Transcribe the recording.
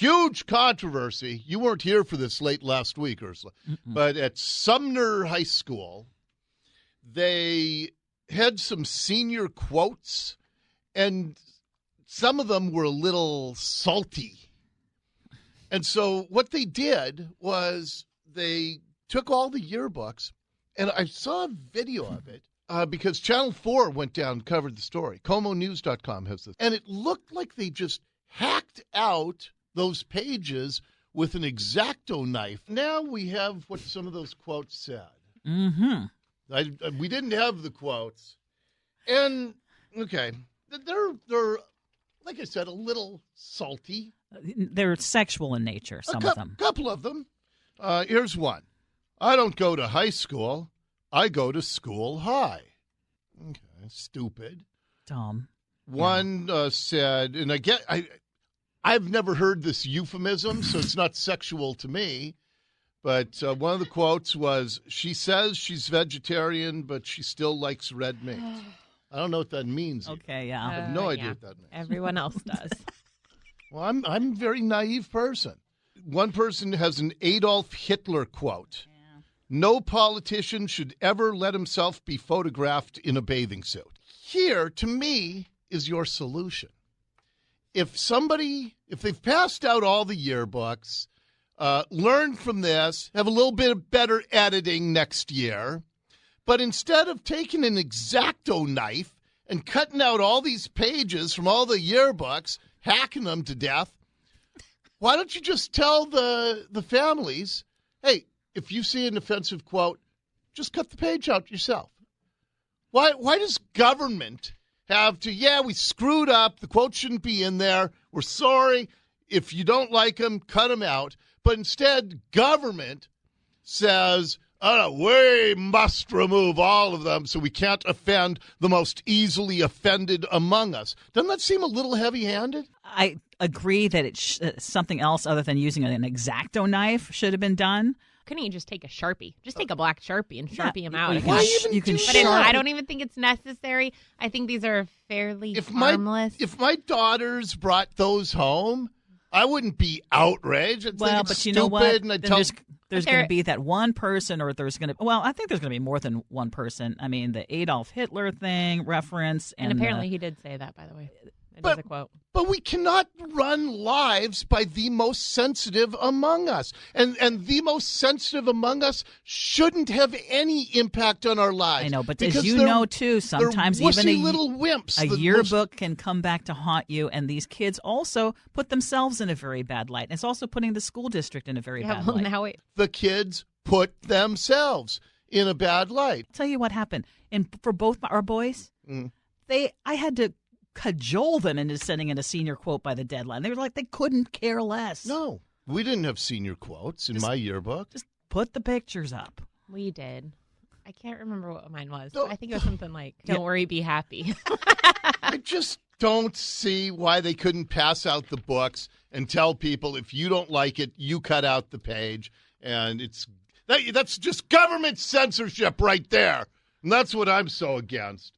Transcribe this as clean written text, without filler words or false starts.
huge controversy. You weren't here for this late last week, Ursula. But at Sumner High School, they had some senior quotes, and some of them were a little salty. And so what they did was they took all the yearbooks, and I saw a video of it because Channel 4 went down and covered the story. ComoNews.com has this. And it looked like they just hacked out those pages with an X-Acto knife. Now we have what some of those quotes said. We didn't have the quotes. And, okay, they're like I said, a little salty. They're sexual in nature, some of them. A couple of them. Here's one. I don't go to high school. I go to school high. Okay, stupid. Dumb. One said, and I've never heard this euphemism, so it's not sexual to me, but one of the quotes was, she says she's vegetarian, but she still likes red meat. I don't know what that means. Okay, yeah. I have no idea what that means. Everyone else does. Well, I'm a very naive person. One person has an Adolf Hitler quote. Yeah. No politician should ever let himself be photographed in a bathing suit. Here, to me, is your solution. If they've passed out all the yearbooks, learn from this, have a little bit of better editing next year, but instead of taking an X-Acto knife and cutting out all these pages from all the yearbooks, hacking them to death, why don't you just tell the families, hey, if you see an offensive quote, just cut the page out yourself. Why does government have to, we screwed up, the quote shouldn't be in there, we're sorry, if you don't like them, cut them out, but instead government says, we must remove all of them so we can't offend the most easily offended among us. Doesn't that seem a little heavy-handed? I agree that something else other than using an X-Acto knife should have been done. Couldn't you just take a Sharpie? Just take a black Sharpie and Sharpie them out. I don't even think it's necessary. I think these are fairly harmless. If my daughters brought those home, I wouldn't be outraged. I'd think it's you know what? And I'd there's going to be that one person, or I think there's going to be more than one person. I mean, the Adolf Hitler thing reference. And apparently he did say that, by the way. It is a quote. But we cannot run lives by the most sensitive among us. And the most sensitive among us shouldn't have any impact on our lives. I know, but as you know, too, sometimes even little wimps. A yearbook can come back to haunt you, and these kids also put themselves in a very bad light. And it's also putting the school district in a very bad light. The kids put themselves in a bad light. I'll tell you what happened. And for both our boys, I had to cajole them into sending in a senior quote by the deadline. They were like, they couldn't care less. No, we didn't have senior quotes in my yearbook. Just put the pictures up. We did. I can't remember what mine was. I think it was something like, don't worry, be happy. I just don't see why they couldn't pass out the books and tell people, if you don't like it, you cut out the page. And that's just government censorship right there. And that's what I'm so against.